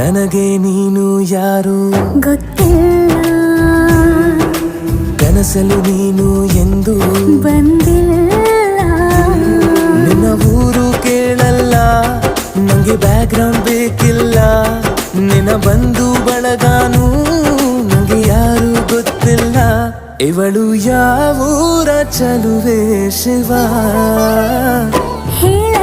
ನನಗೆ ನೀನು ಯಾರು ಗೊತ್ತಿಲ್ಲ, ಕನಸಲು ನೀನು ಎಂದು ಬಂದಿಲ್ಲ. ನಿನ್ನ ಊರು ಕೇಳಲ್ಲ, ನಂಗೆ ಬ್ಯಾಕ್ಗ್ರೌಂಡ್ ಬೇಕಿಲ್ಲ. ನಿನ್ನ ಬಂಧು ಬಳಗಾನು ನಂಗೆ ಯಾರು ಗೊತ್ತಿಲ್ಲ. ಇವಳು ಯಾವೂರ ಚಲುವೆ ಶಿವ ಹೇಳ